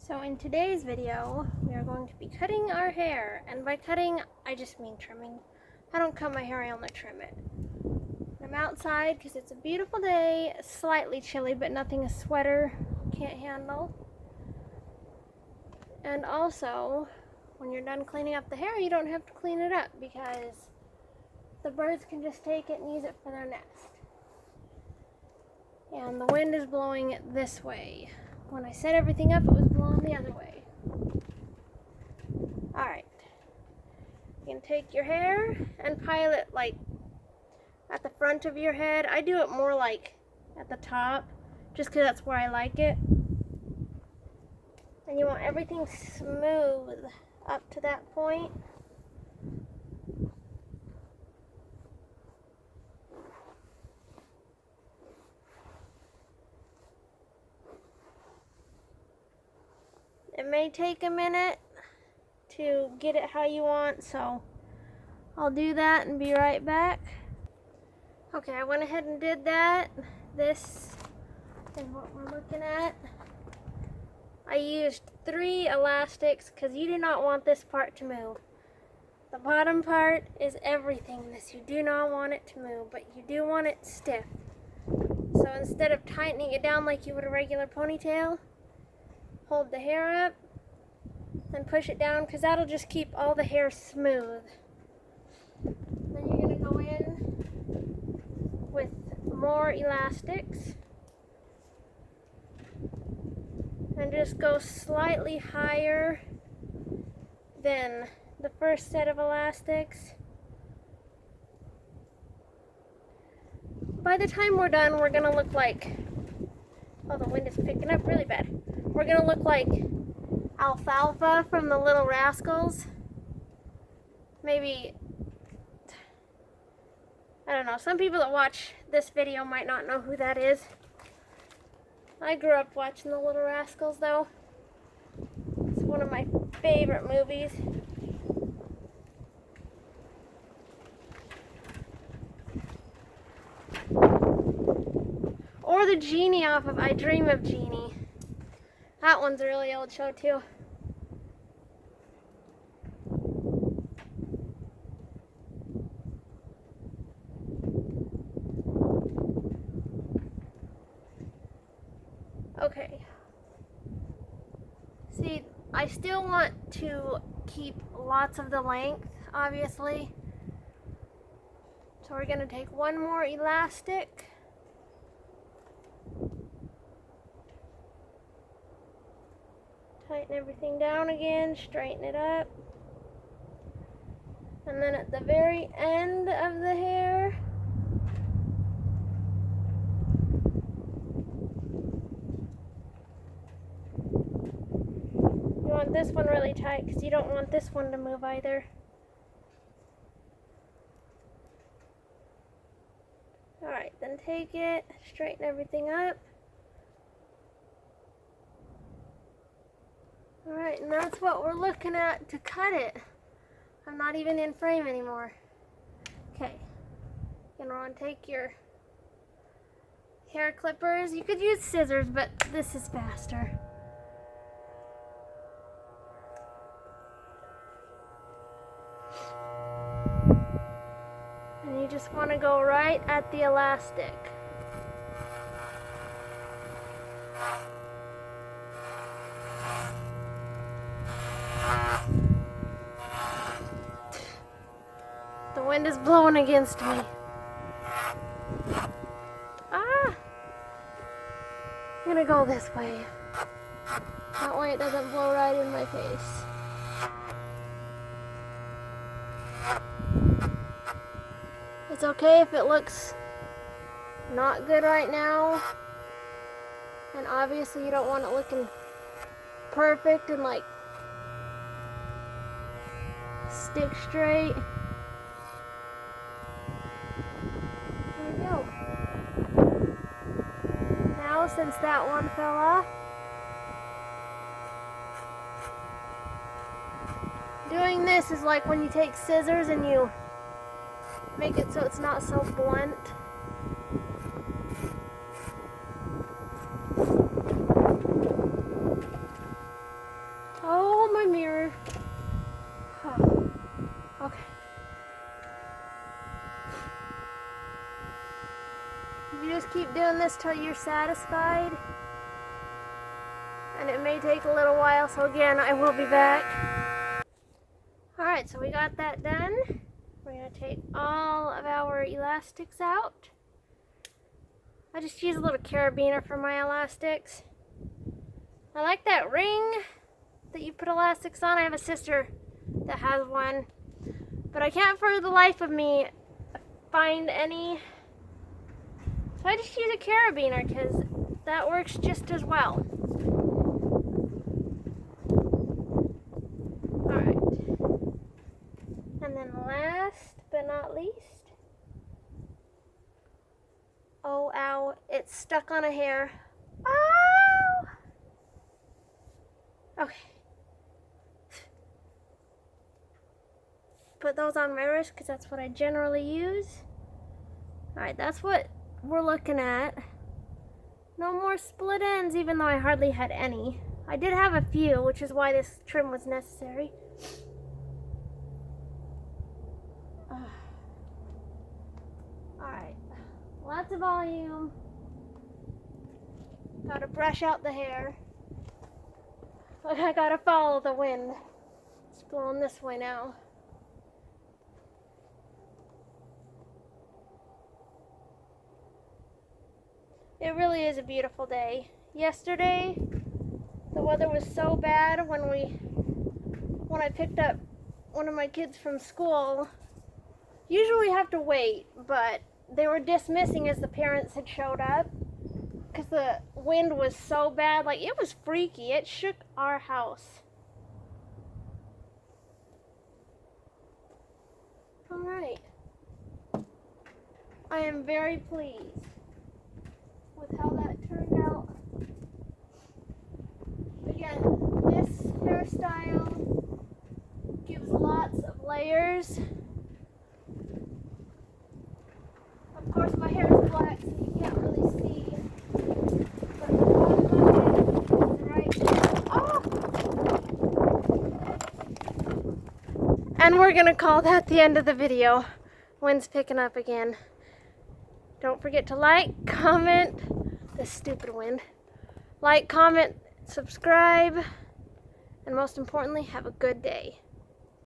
So in today's video, we are going to be cutting our hair. And by cutting, I just mean trimming. I don't cut my hair, I only trim it. I'm outside because it's a beautiful day, slightly chilly, but nothing a sweater can't handle. And also, when you're done cleaning up the hair, you don't have to clean it up because the birds can just take it and use it for their nest. And the wind is blowing it this way. When I set everything up, it was blowing the other way. Alright. You can take your hair and pile it like at the front of your head. I do it more like at the top, just because that's where I like it. And you want everything smooth up to that point. It may take a minute to get it how you want, so I'll do that and be right back. Okay, I went ahead and did that. This is what we're looking at. I used 3 elastics because you do not want this part to move. The bottom part is everything in this. You do not want it to move, but you do want it stiff. So instead of tightening it down like you would a regular ponytail, hold the hair up and push it down because that'll just keep all the hair smooth. Then you're going to go in with more elastics and just go slightly higher than the first set of elastics. By the time we're done, we're going to look like, oh, the wind is picking up really bad. We're going to look like Alfalfa from the Little Rascals. Maybe, I don't know, some people that watch this video might not know who that is. I grew up watching the Little Rascals though. It's one of my favorite movies. Or the genie off of I Dream of Jeannie. That one's a really old show too. Okay. See, I still want to keep lots of the length, obviously. So we're going to take one more elastic. Tighten everything down again, straighten it up. And then at the very end of the hair, you want this one really tight because you don't want this one to move either. Alright, then take it, straighten everything up. Alright, and that's what we're looking at to cut it. I'm not even in frame anymore. Okay, you're gonna want to take your hair clippers. You could use scissors, but this is faster. And you just want to go right at the elastic. The wind is blowing against me. Ah! I'm gonna go this way. That way it doesn't blow right in my face. It's okay if it looks not good right now. And obviously you don't want it looking perfect and like stick straight. There we go. Now since that one fell off, doing this is like when you take scissors and you make it so it's not so blunt. my mirror. Oh, okay. You just keep doing this till you're satisfied. And it may take a little while, so again, I will be back. Alright, so we got that done. We're going to take all of our elastics out. I just use a little carabiner for my elastics. I like that ring that you put elastics on. I have a sister that has one, but I can't for the life of me find any. So I just use a carabiner because that works just as well. Alright. And then last but not least. Oh, ow. It's stuck on a hair. Ow! Okay. Put those on my wrist because that's what I generally use. Alright, that's what we're looking at. No more split ends, even though I hardly had any. I did have a few, which is why this trim was necessary. Alright, lots of volume. Gotta brush out the hair. I gotta follow the wind. It's blowing this way now. It really is a beautiful day. Yesterday, the weather was so bad when I picked up one of my kids from school. Usually we have to wait, but they were dismissing as the parents had showed up because the wind was so bad. Like, it was freaky. It shook our house. All right. I am very pleased with how that turned out. Again, this hairstyle gives lots of layers. Of course, my hair is black, so you can't really see. But the bottom of it is right. Oh! And we're gonna call that the end of the video. Wind's picking up again. Don't forget to like, comment, this stupid wind. Like, comment, subscribe, and most importantly, have a good day.